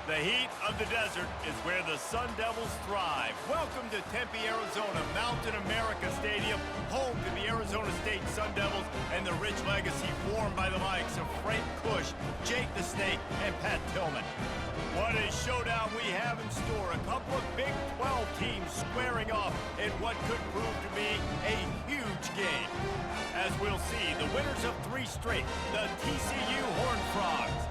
The heat of the desert is where the Sun Devils thrive. Welcome to Tempe, Arizona, Mountain America Stadium, home to the Arizona State Sun Devils and the rich legacy formed by the likes of Frank Kush, Jake the Snake, and Pat Tillman. What a showdown we have in store. A couple of Big 12 teams squaring off in what could prove to be a huge game. As we'll see, the winners of 3 straight, the TCU Horned Frogs,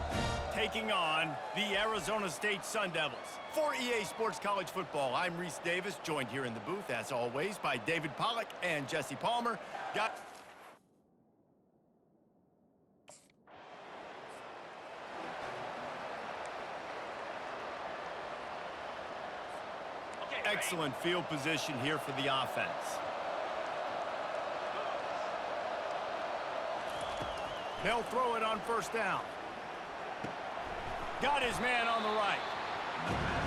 taking on the Arizona State Sun Devils. For EA Sports College Football, I'm Reese Davis, joined here in the booth, as always, by David Pollack and Jesse Palmer. Excellent field position here for the offense. They'll throw it on first down. Got his man on the right.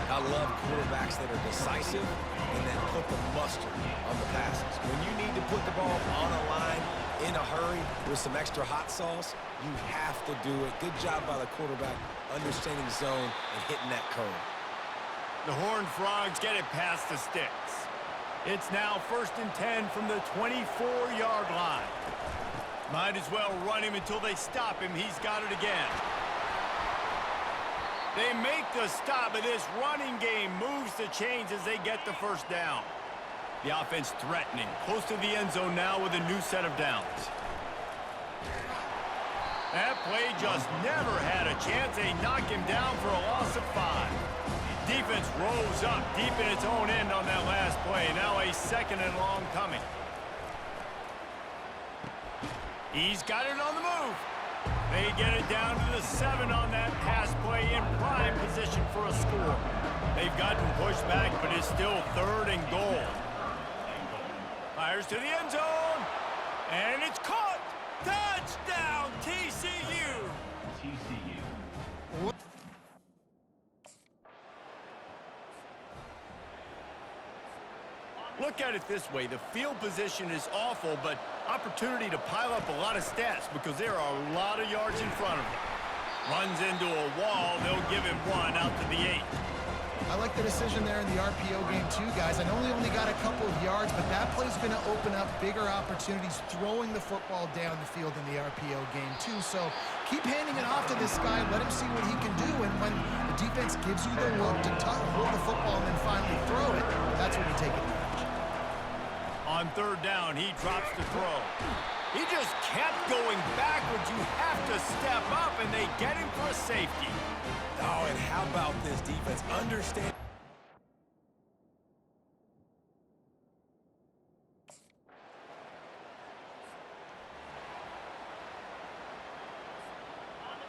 I love quarterbacks that are decisive and then put the mustard on the passes. When you need to put the ball on a line in a hurry with some extra hot sauce, you have to do it. Good job by the quarterback understanding zone and hitting that curve. The Horned Frogs get it past the sticks. It's now 1st and 10 from the 24-yard line. Might as well run him until they stop him. He's got it again. They make the stop, but this running game moves the chains as they get the first down. The offense threatening, close to the end zone now with a new set of downs. That play just never had a chance. They knock him down for a loss of 5. Defense rose up deep in its own end on that last play. Now a 2nd and long coming. He's got it on the move. They get it down to the 7 on that pass play in prime position for a score. They've gotten pushed back, but it's still 3rd and goal. Fires to the end zone, and it's caught. Touchdown, TCU. Look at it this way. The field position is awful, but opportunity to pile up a lot of stats because there are a lot of yards in front of him. Runs into a wall. They'll give him 1 out to the 8. I like the decision there in the RPO game too, guys. I know he only got a couple of yards, but that play's going to open up bigger opportunities throwing the football down the field in the RPO game too. So keep handing it off to this guy. Let him see what he can do. And when the defense gives you the look to hold the football and then finally throw it, that's when you take advantage. On 3rd down, he drops the throw. He just kept going backwards. You have to step up, and they get him for a safety. Oh, and how about this defense? Understand.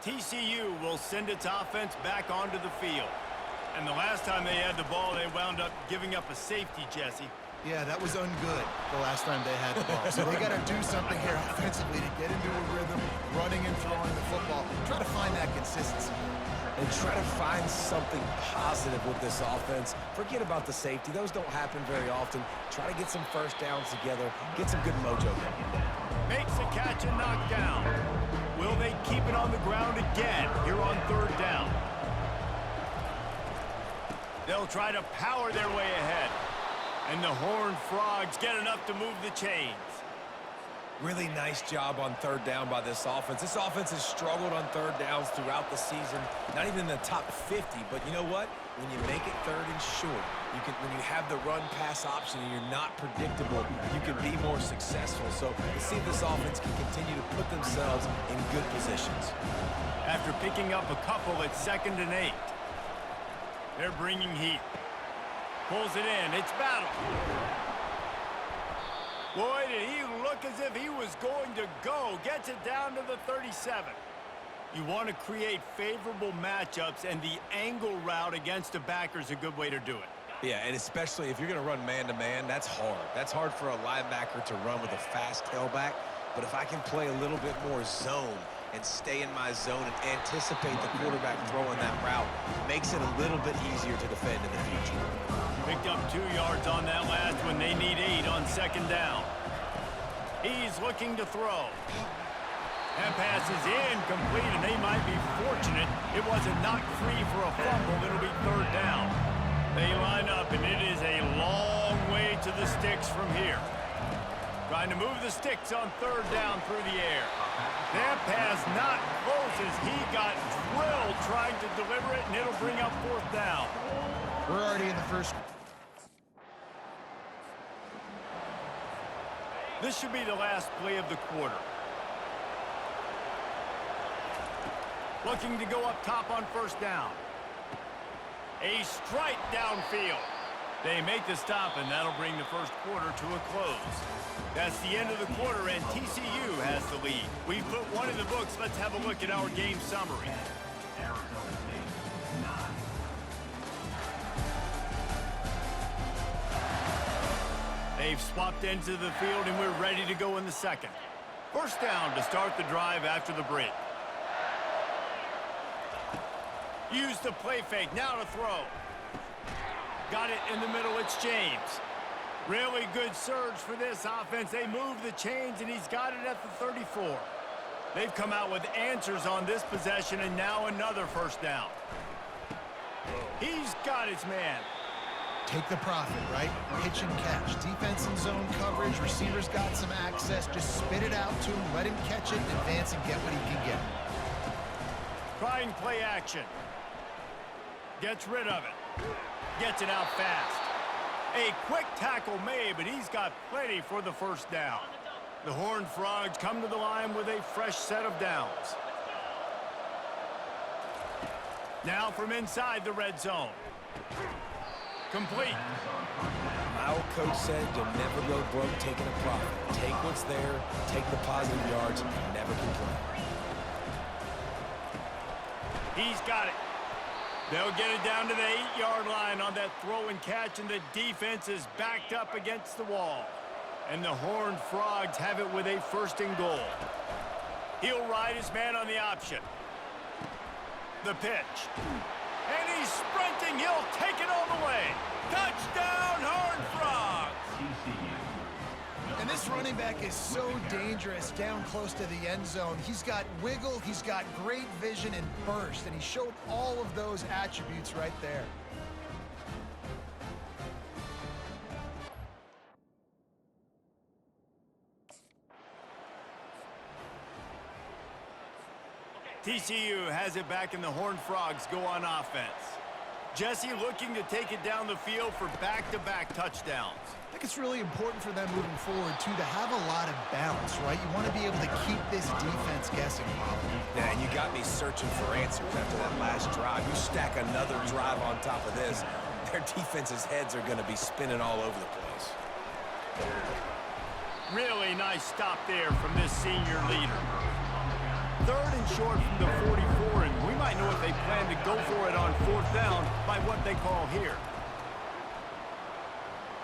TCU will send its offense back onto the field. And the last time they had the ball, they wound up giving up a safety, Jesse. Yeah, that was ungood the last time they had the ball. So they got to do something here offensively to get into a rhythm, running and throwing the football. Try to find that consistency. And try to find something positive with this offense. Forget about the safety. Those don't happen very often. Try to get some first downs together. Get some good mojo going. Makes a catch and knocked down. Will they keep it on the ground again here on 3rd down? They'll try to power their way ahead. And the Horned Frogs get enough to move the chains. Really nice job on 3rd down by this offense. This offense has struggled on 3rd downs throughout the season. Not even in the top 50, but you know what? When you make it 3rd and short, when you have the run-pass option and you're not predictable, you can be more successful. So let's see if this offense can continue to put themselves in good positions. After picking up a couple at 2nd and 8, they're bringing heat. Pulls it in. It's battle. Boy, did he look as if he was going to go. Gets it down to the 37. You want to create favorable matchups, and the angle route against a backer is a good way to do it. Yeah, and especially if you're going to run man-to-man, that's hard. That's hard for a linebacker to run with a fast tailback. But if I can play a little bit more zone and stay in my zone and anticipate the quarterback throwing that route, makes it a little bit easier to defend in the future. Picked up 2 yards on that last one. They need 8 on 2nd down. He's looking to throw. That pass is incomplete, and they might be fortunate it wasn't knocked free for a fumble. It'll be third down. They line up, and it is a long way to the sticks from here. Trying to move the sticks on third down through the air. That pass not close as he got drilled trying to deliver it, and it'll bring up fourth down. We're already in the first. This should be the last play of the quarter. Looking to go up top on first down. A strike downfield. They make the stop, and that'll bring the first quarter to a close. That's the end of the quarter, and TCU has the lead. We've put one in the books. Let's have a look at our game summary. They've swapped ends of the field, and we're ready to go in the second. First down to start the drive after the break. Use the play fake, now to throw. Got it in the middle, it's James. Really good surge for this offense. They move the chains, and he's got it at the 34. They've come out with answers on this possession, and now another first down. He's got his man. Take the profit, right? Pitch and catch. Defense in zone coverage. Receivers got some access. Just spit it out to him. Let him catch it, advance, and get what he can get. Trying play action. Gets rid of it. Gets it out fast. A quick tackle made, but he's got plenty for the first down. The Horned Frogs come to the line with a fresh set of downs. Now from inside the red zone. Complete. My old coach said you'll never go broke taking a profit. Take what's there, take the positive yards, and never complain. He's got it. They'll get it down to the 8-yard line on that throw and catch, and the defense is backed up against the wall. And the Horned Frogs have it with a first and goal. He'll ride his man on the option. The pitch. And he's sprinting. He'll take it all the way. Touchdown, Horned Frogs! And this running back is so dangerous down close to the end zone. He's got wiggle, he's got great vision and burst, and he showed all of those attributes right there. TCU has it back, and the Horned Frogs go on offense. Jesse looking to take it down the field for back-to-back touchdowns. I think it's really important for them moving forward, too, to have a lot of balance, right? You want to be able to keep this defense guessing, Molly. Yeah, and you got me searching for answers after that last drive. You stack another drive on top of this, their defense's heads are going to be spinning all over the place. Really nice stop there from this senior leader. Third and short from the 44, and we might know if they plan to go for it on fourth down by what they call here.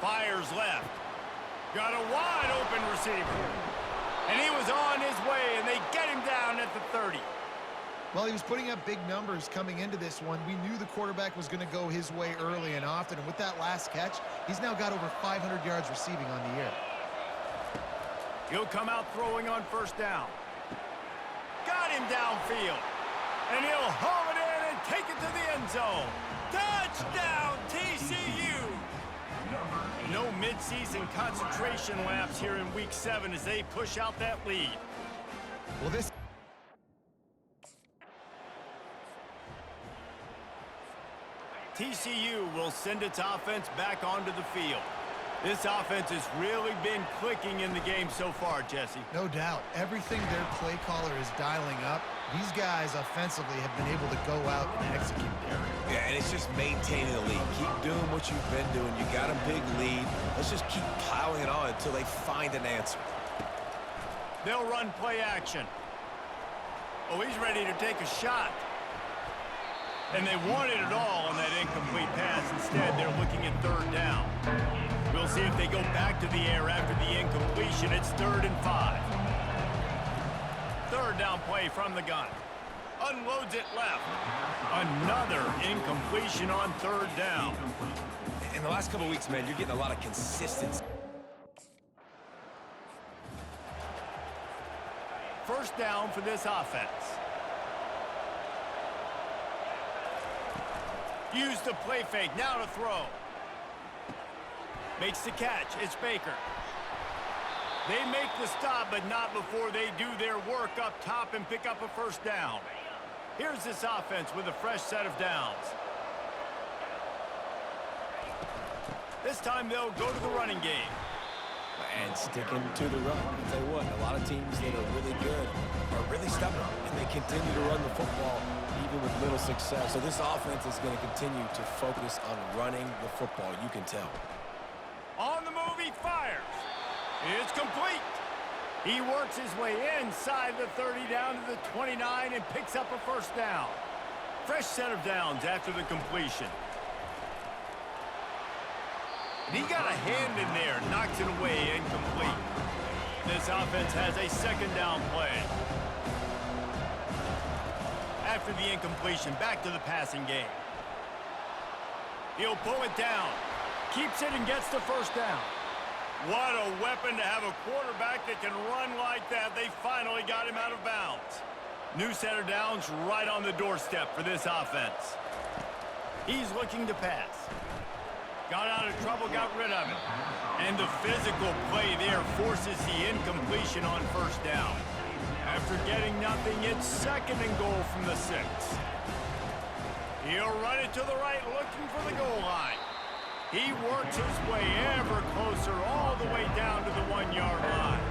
Fires left. Got a wide open receiver. And he was on his way, and they get him down at the 30. Well, he was putting up big numbers coming into this one. We knew the quarterback was going to go his way early and often, and with that last catch, he's now got over 500 yards receiving on the year. He'll come out throwing on first down. Got him downfield. And he'll haul it in and take it to the end zone. Touchdown, TCU! No midseason concentration laps here in Week 7 as they push out that lead. Well, this... TCU will send its offense back onto the field. This offense has really been clicking in the game so far, Jesse. No doubt. Everything their play caller is dialing up, these guys offensively have been able to go out and execute there. Yeah, and it's just maintaining the lead. Keep doing what you've been doing. You got a big lead. Let's just keep piling it on until they find an answer. They'll run play action. Oh, he's ready to take a shot. And they wanted it all on that incomplete pass. Instead, they're looking at third down. We'll see if they go back to the air after the incompletion. It's 3rd and 5. Third down play from the gun. Unloads it left. Another incompletion on third down. In the last couple of weeks, man, you're getting a lot of consistency. first down for this offense. Use the play fake, now to throw. Makes the catch, it's Baker. They make the stop, but not before they do their work up top and pick up a first down. Here's this offense with a fresh set of downs. This time they'll go to the running game. And sticking to the run. I'll tell you what, a lot of teams that are really good are really stubborn, and they continue to run the football even with little success. So this offense is going to continue to focus on running the football, you can tell. On the move, he fires. It's complete. He works his way inside the 30 down to the 29 and picks up a first down. Fresh set of downs after the completion. And he got a hand in there, knocks it away, incomplete. This offense has a second down play. After the incompletion, back to the passing game. He'll pull it down, keeps it and gets the first down. What a weapon to have a quarterback that can run like that. They finally got him out of bounds. New set of downs right on the doorstep for this offense. He's looking to pass. Got out of trouble, got rid of it. And the physical play there forces the incompletion on first down. After getting nothing, it's second and goal from the 6. He'll run it to the right, looking for the goal line. He works his way ever closer all the way down to the 1-yard line.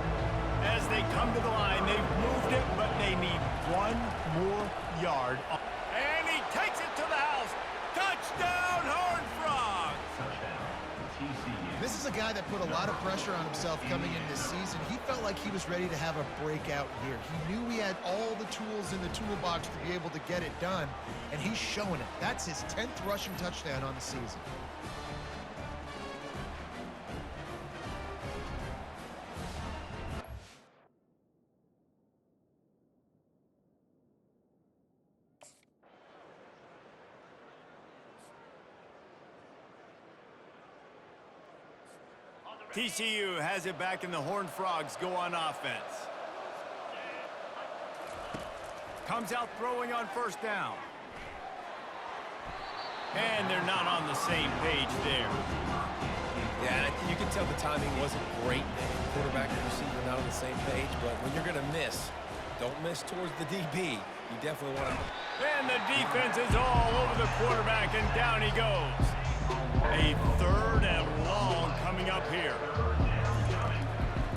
As they come to the line, they've moved it, but they need one more yard. And he takes it to the house. Touchdown, Horned Frogs! This is a guy that put a lot of pressure on himself coming in this season. He felt like he was ready to have a breakout year. He knew he had all the tools in the toolbox to be able to get it done, and he's showing it. That's his 10th rushing touchdown on the season. TCU has it back, and the Horned Frogs go on offense. Comes out throwing on first down. And they're not on the same page there. Yeah, you can tell the timing wasn't great. Quarterback and receiver not on the same page, but when you're going to miss, don't miss towards the DB. You definitely want to. And the defense is all over the quarterback, and down he goes. A third and long coming up here.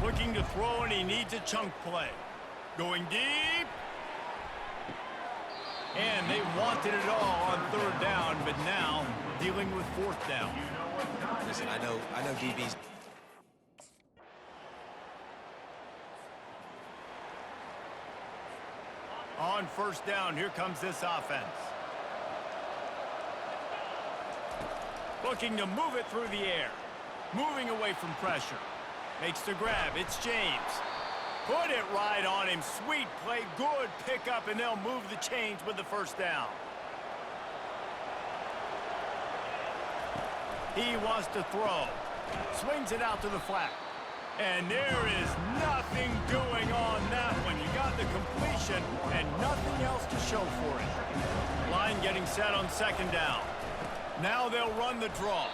Looking to throw, and he needs a chunk play. Going deep. And they wanted it all on third down, but now dealing with fourth down. Listen, I know DBs. On first down, here comes this offense. Looking to move it through the air. Moving away from pressure. Makes the grab. It's James. Put it right on him. Sweet play. Good pickup, and they'll move the chains with the first down. He wants to throw. Swings it out to the flat. And there is nothing doing on that one. You got the completion and nothing else to show for it. Line getting set on second down. Now they'll run the draw.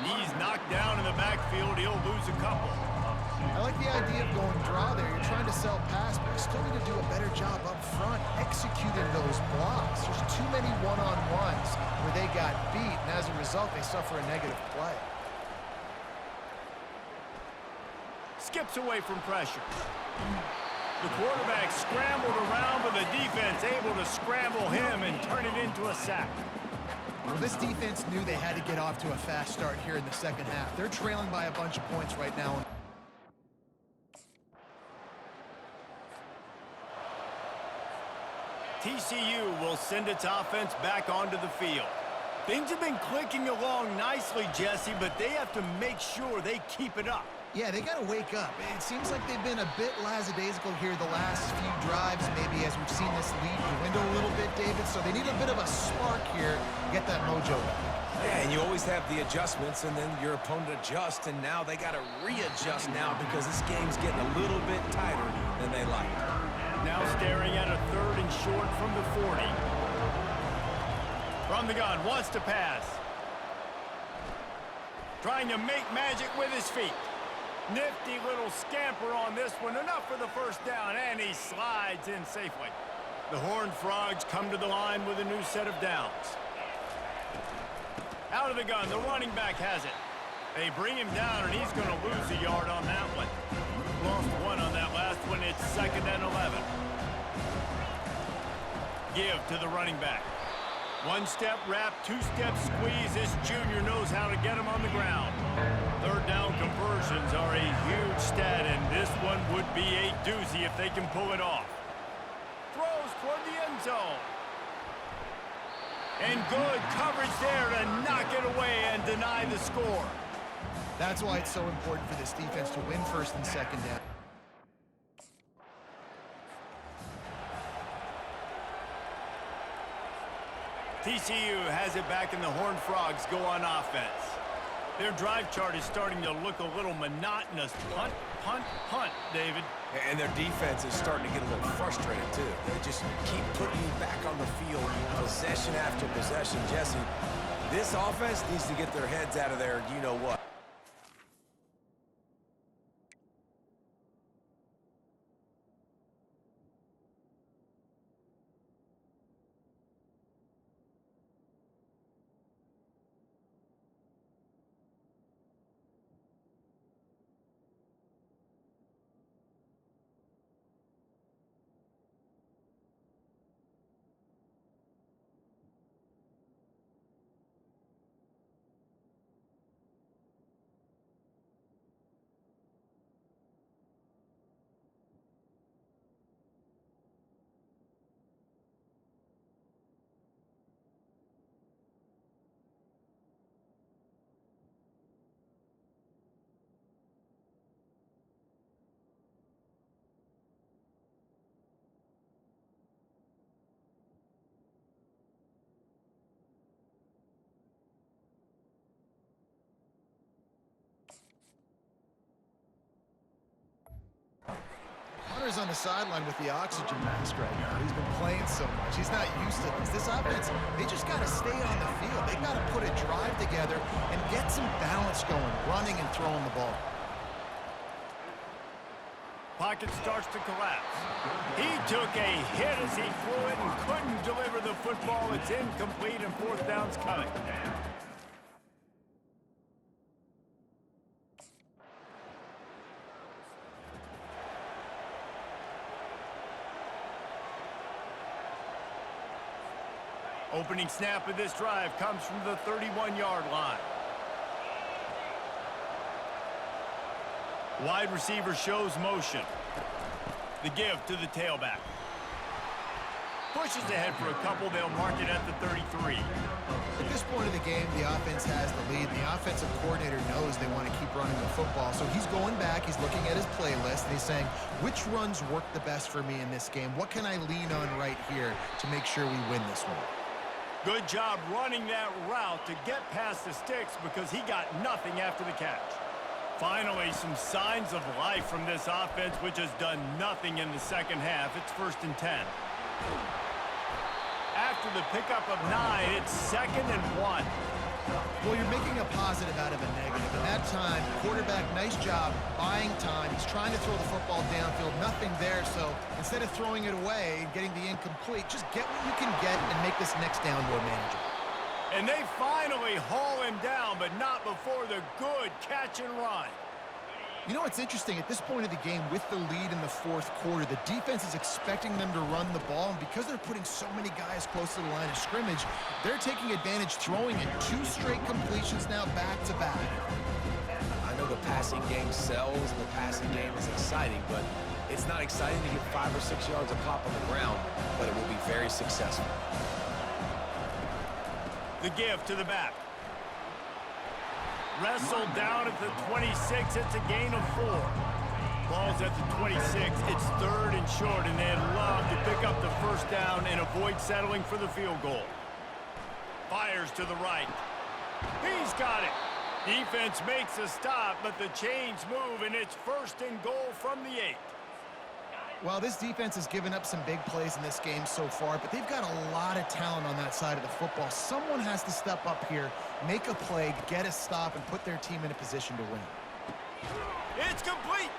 He's knocked down in the backfield. He'll lose a couple. I like the idea of going draw there. You're trying to sell pass, but you still need to do a better job up front executing those blocks. There's too many one-on-ones where they got beat, and as a result, they suffer a negative play. Skips away from pressure. The quarterback scrambled around, but the defense able to scramble him and turn it into a sack. Well, this defense knew they had to get off to a fast start here in the second half. They're trailing by a bunch of points right now. TCU will send its offense back onto the field. Things have been clicking along nicely, Jesse, but they have to make sure they keep it up. Yeah, they got to wake up. It seems like they've been a bit lackadaisical here the last few drives, maybe as we've seen this lead dwindle a little bit, David. So they need a bit of a spark here to get that mojo back. Yeah, and you always have the adjustments, and then your opponent adjusts, and now they got to readjust now because this game's getting a little bit tighter than they like. Now staring at a 3rd and short from the 40. From the gun, wants to pass. Trying to make magic with his feet. Nifty little scamper on this one. Enough for the first down, and he slides in safely. The Horned Frogs come to the line with a new set of downs. Out of the gun, the running back has it. They bring him down, and he's going to lose a yard on that one. Lost 1 on that last one. It's 2nd and 11. Give to the running back. 1-step wrap, 2-step squeeze. This junior knows how to get him on the ground. 3rd down conversions are a huge stat, and this one would be a doozy if they can pull it off. Throws toward the end zone. And good coverage there to knock it away and deny the score. That's why it's so important for this defense to win 1st and 2nd down. TCU has it back, and the Horned Frogs go on offense. Their drive chart is starting to look a little monotonous. Punt, punt, punt, David. And their defense is starting to get a little frustrated, too. They just keep putting you back on the field, possession after possession. Jesse, this offense needs to get their heads out of there, you-know-what. Hunter's on the sideline with the oxygen mask right now. He's been playing so much. He's not used to this. This offense, they just got to stay on the field. They got to put a drive together and get some balance going, running and throwing the ball. Pocket starts to collapse. He took a hit as he flew it and couldn't deliver the football. It's incomplete, and 4th down's coming. Opening snap of this drive comes from the 31-yard line. Wide receiver shows motion. The give to the tailback. Pushes ahead for a couple. They'll mark it at the 33. At this point of the game, the offense has the lead. The offensive coordinator knows they want to keep running the football. So he's going back, he's looking at his playlist, and he's saying, which runs work the best for me in this game? What can I lean on right here to make sure we win this one? Good job running that route to get past the sticks because he got nothing after the catch. Finally, some signs of life from this offense, which has done nothing in the second half. It's 1st and 10. After the pickup of 9, it's 2nd and 1. Well, you're making a positive out of a negative. And that time, quarterback, nice job buying time. He's trying to throw the football downfield. Nothing there. So instead of throwing it away and getting the incomplete, just get what you can get and make this next down more manageable. And they finally haul him down, but not before the good catch and run. You know, it's interesting. At this point of the game, with the lead in the 4th quarter, the defense is expecting them to run the ball. And because they're putting so many guys close to the line of scrimmage, they're taking advantage, throwing it 2 straight completions now back-to-back. I know the passing game sells, the passing game is exciting, but it's not exciting to get 5 or 6 yards a pop on the ground, but it will be very successful. The give to the back. Wrestled down at the 26. It's a gain of 4. Ball's at the 26. It's 3rd and short, and they'd love to pick up the 1st down and avoid settling for the field goal. Fires to the right. He's got it. Defense makes a stop, but the chains move, and it's 1st and goal from the 8. Well, this defense has given up some big plays in this game so far, but they've got a lot of talent on that side of the football. Someone has to step up here, make a play, get a stop, and put their team in a position to win. It's complete.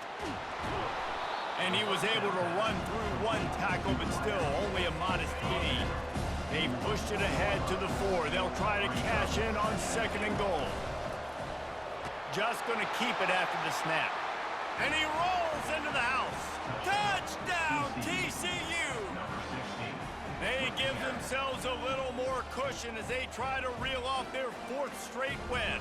And he was able to run through one tackle, but still only a modest gain. They've pushed it ahead to the 4. They'll try to cash in on 2nd and goal. Just going to keep it after the snap. And he rolls into the house. Touchdown, TCU! They give themselves a little more cushion as they try to reel off their 4th straight win.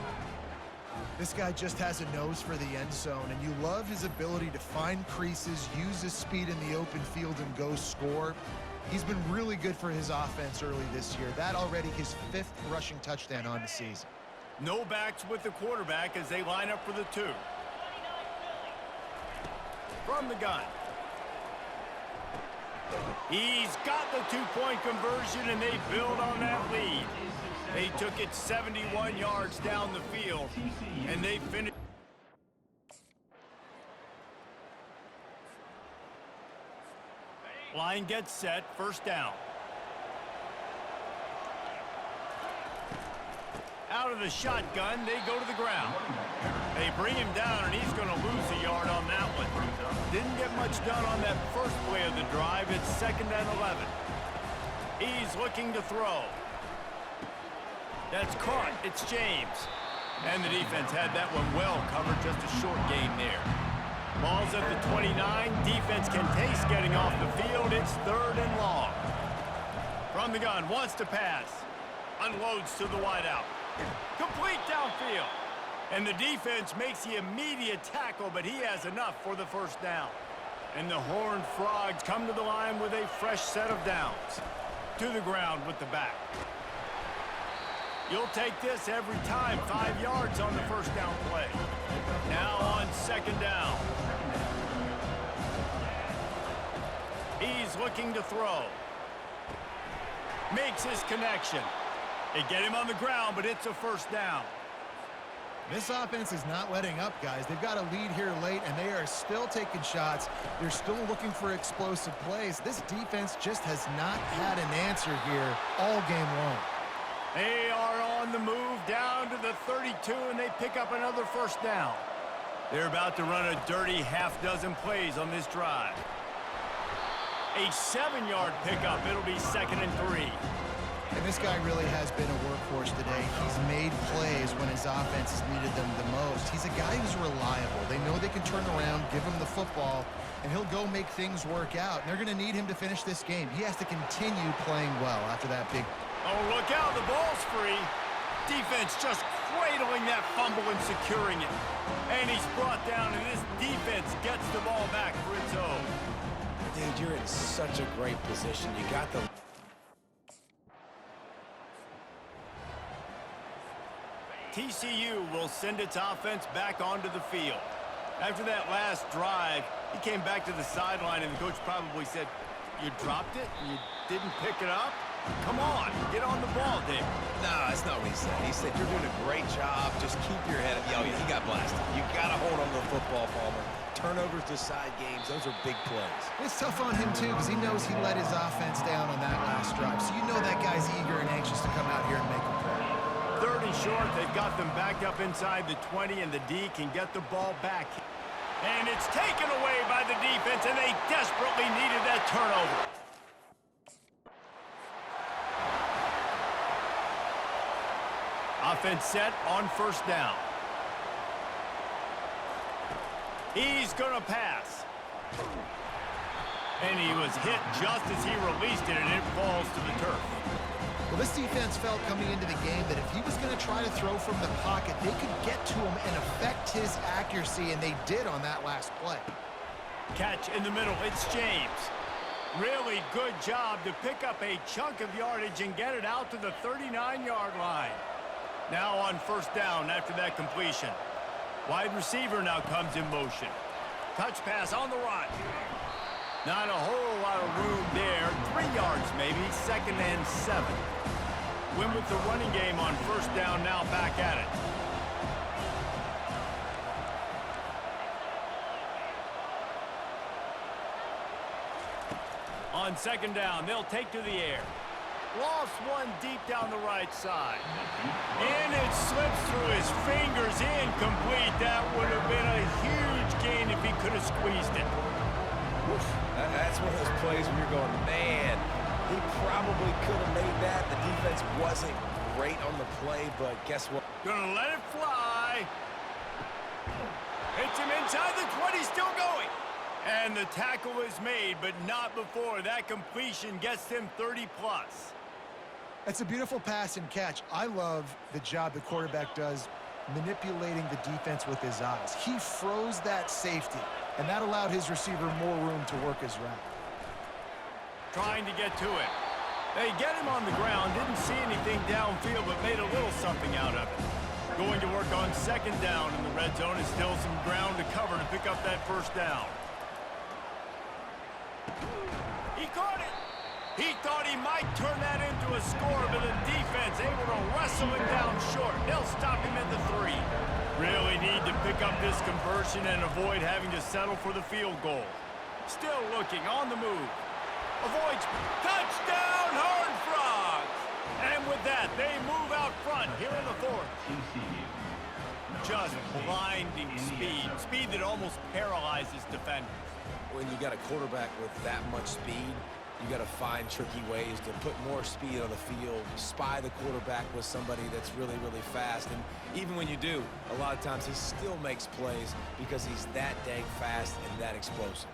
This guy just has a nose for the end zone, and you love his ability to find creases, use his speed in the open field, and go score. He's been really good for his offense early this year. That already his 5th rushing touchdown on the season. No backs with the quarterback as they line up for the 2. From the gun. He's got the 2-point conversion, and they build on that lead. They took it 71 yards down the field, and they finished. Line gets set, 1st down. Out of the shotgun, they go to the ground. They bring him down, and he's going to lose a yard on that one. Didn't get much done on that first play of the drive. It's 2nd and 11. He's looking to throw. That's caught. It's James. And the defense had that one well covered. Just a short gain there. Ball's at the 29. Defense can taste getting off the field. It's 3rd and long. From the gun, wants to pass. Unloads to the wideout. Complete downfield. And the defense makes the immediate tackle, but he has enough for the 1st down. And the Horned Frogs come to the line with a fresh set of downs. To the ground with the back. You'll take this every time. 5 yards on the 1st down play. Now on 2nd down. He's looking to throw. Makes his connection. They get him on the ground, but it's a 1st down. This offense is not letting up, guys. They've got a lead here late, and they are still taking shots. They're still looking for explosive plays. This defense just has not had an answer here all game long. They are on the move down to the 32, and they pick up another 1st down. They're about to run a dirty half-dozen plays on this drive. A 7-yard pickup. It'll be 2nd and 3. And this guy really has been a workhorse today. He's made plays when his offense has needed them the most. He's a guy who's reliable. They know they can turn around, give him the football, and he'll go make things work out. And they're going to need him to finish this game. He has to continue playing well after that big... Oh, look out. The ball's free. Defense just cradling that fumble and securing it. And he's brought down, and this defense gets the ball back for its own. Dude, you're in such a great position. You got the... TCU will send its offense back onto the field. After that last drive, he came back to the sideline, and the coach probably said, "You dropped it? You didn't pick it up? Come on, get on the ball, Dave." No, that's not what he said. He said, "You're doing a great job. Just keep your head up." Yo, he got blasted. You got to hold on to the football, Palmer. Turnovers decide games. Those are big plays. It's tough on him, too, because he knows he let his offense down on that last drive. So you know that guy's eager and anxious to come out here and make a play. 3rd and short. They've got them backed up inside the 20, and the D can get the ball back. And it's taken away by the defense, and they desperately needed that turnover. Offense set on 1st down. He's going to pass. And he was hit just as he released it, and it falls to the turf. Well, this defense felt coming into the game that if he was going to try to throw from the pocket, they could get to him and affect his accuracy, and they did on that last play. Catch in the middle. It's James. Really good job to pick up a chunk of yardage and get it out to the 39-yard line. Now on 1st down after that completion. Wide receiver now comes in motion. Touch pass on the run. Not a whole lot of room there. 3 yards maybe. 2nd and 7. Win with the running game on 1st down, now back at it. On second down, they'll take to the air. Lost one deep down the right side. And it slips through his fingers, incomplete. That would have been a huge gain if he could have squeezed it. That's one of those plays where you're going, man, he probably could have made that. The defense wasn't great on the play, but guess what? Gonna let it fly. Hits him inside the 20, still going. And the tackle is made, but not before. That completion gets him 30-plus. That's a beautiful pass and catch. I love the job the quarterback does manipulating the defense with his eyes. He froze that safety, and that allowed his receiver more room to work his route. Trying to get to it. They get him on the ground, didn't see anything downfield, but made a little something out of it. Going to work on second down in the red zone, and still some ground to cover to pick up that first down. He caught it. He thought he might turn that into a score, but the defense able to wrestle him down short. They'll stop him at the 3. Really need to pick up this conversion and avoid having to settle for the field goal. Still looking, on the move. Avoids. Touchdown, Horned Frogs! And with that, they move out front here in the 4th. Just blinding speed. Speed that almost paralyzes defenders. When you got a quarterback with that much speed, you got to find tricky ways to put more speed on the field, spy the quarterback with somebody that's really, really fast. And even when you do, a lot of times he still makes plays because he's that dang fast and that explosive.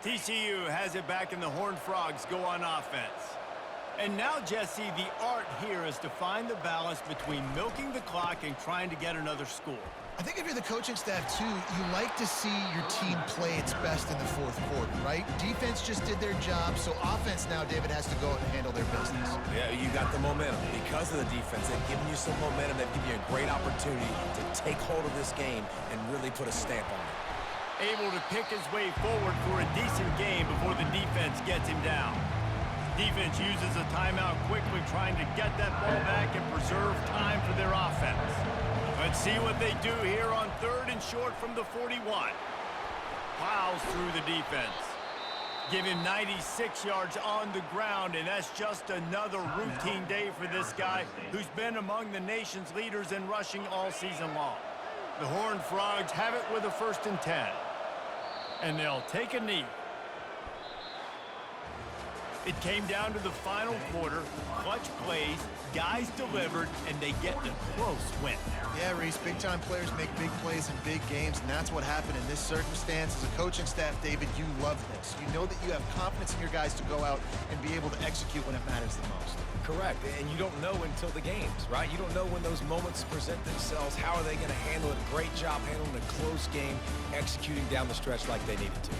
TCU has it back, and the Horned Frogs go on offense. And now, Jesse, the art here is to find the balance between milking the clock and trying to get another score. I think if you're the coaching staff, too, you like to see your team play its best in the 4th quarter, right? Defense just did their job, so offense now, David, has to go out and handle their business. Yeah, you got the momentum. Because of the defense, they've given you some momentum. They've given you a great opportunity to take hold of this game and really put a stamp on it. Able to pick his way forward for a decent game before the defense gets him down. Defense uses a timeout quickly, trying to get that ball back and preserve time for their offense. Let's see what they do here on 3rd and short from the 41. Plows through the defense. Give him 96 yards on the ground, and that's just another routine day for this guy who's been among the nation's leaders in rushing all season long. The Horned Frogs have it with a 1st and 10. And they'll take a knee. It came down to the final quarter. Clutch plays, guys delivered, and they get a close win. Yeah, Reese, big-time players make big plays in big games, and that's what happened in this circumstance. As a coaching staff, David, you love this. You know that you have confidence in your guys to go out and be able to execute when it matters the most. Correct, and you don't know until the games, right? You don't know when those moments present themselves. How are they going to handle it? Great job handling a close game, executing down the stretch like they needed to.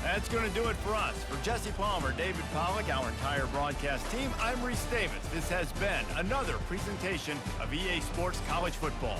That's going to do it for us. For Jesse Palmer, David Pollack, our entire broadcast team, I'm Reese Davis. This has been another presentation of EA Sports College Football.